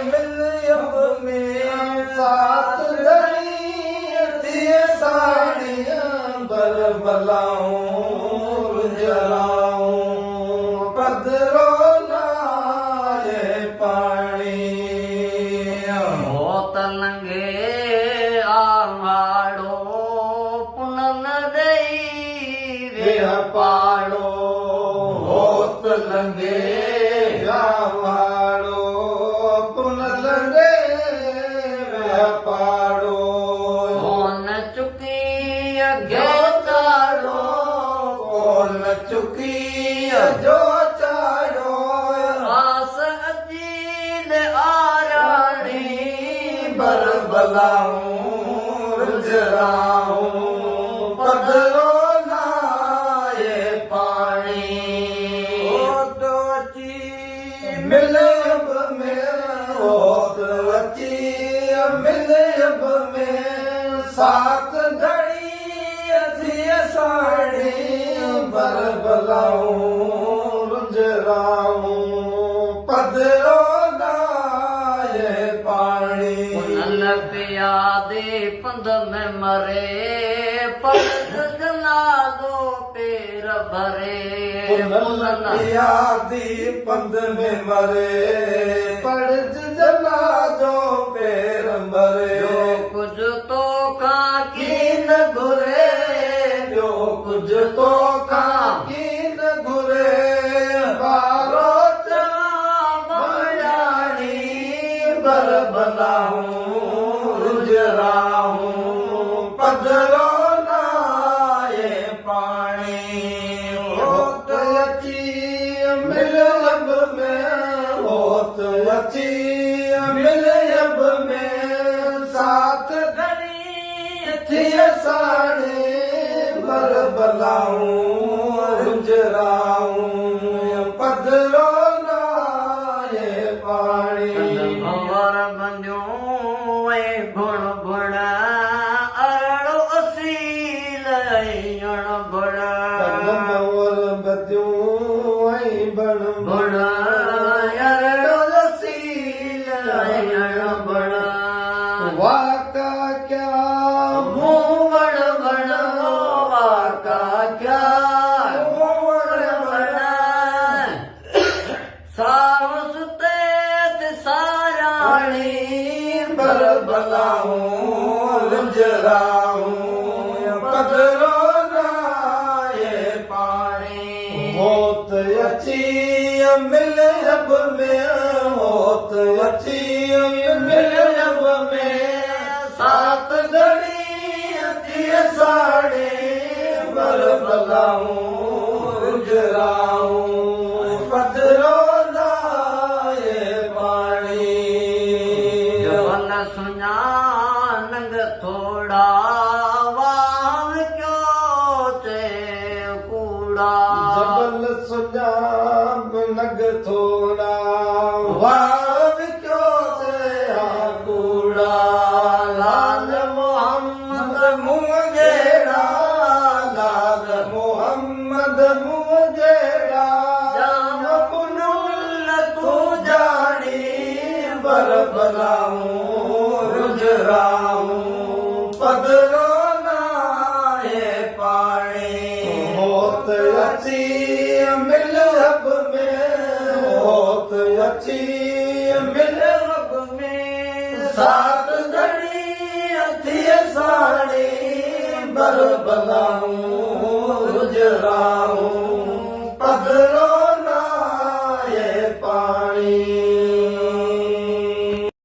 मिलब में साथ धड़ी थिए साड़ियां बरबलाऊं जलाऊं पधरो लाए पानी होत लंगे आंगाड़ो पुनन दई वे पाड़ो होत लंगे गावाड़ो पुन लंगे व्यापाड़ो कौन चुकी अगे चाड़ो कौन चुकी जो चाड़ो आस अजीद आराणी बरबलाऊं रुजराऊं पधरो लाए पानी मिलब में होत अची मिलब में साथ धड़ी थी साड़ी बरबलाऊं रुजराऊं पधरो लाए पानी नल पिया दे पंध में मरे पर जना दो पेर भरे यादी पंध में मरे पढ़ जना जो पेर मरे कुछ तो खा कीन घुरे जो कुछ तो खा कीन घुरे बारो चा बड़ानी बरबलाऊं रुजराऊं पधरो लाए पानी होत अची मिलब में होत अची मिलब में साथ घड़ी थी साड़ी बरबलाऊं रुजराऊं पधरो लाए पानी भंवर बंदियो गुण गुण अरड़ो असील अण गुण भंवर बदियूं ऐं बण गुण अरड़ो असील अण गुण वाका क्या मूवण वण वाका क्या मूवण वण साव सुते साराणी बरबलाऊं रुजराऊं पधरो लाए पाणी होत अची मिलब में होत अची मिलब में साथ घड़ी थी साड़ी बरबलाऊं रुजराऊं पधरो लाए पानी जवन सुञा नंग थोड़ा वाव क्यों चे कूड़ा जबल सुजाब नग थोड़ा वाव क्यों से कूड़ा लाल मोहम्मद मुझेड़ा लाल मोहम्मद मुझेड़ा जाम पुनुल तू जानी बरबलाऊं रुजराऊं पधरो लाए पानी होत अची मिलब में होत अची मिलब में साथ घड़ी थी साड़ी बरबलाऊं रुजराऊं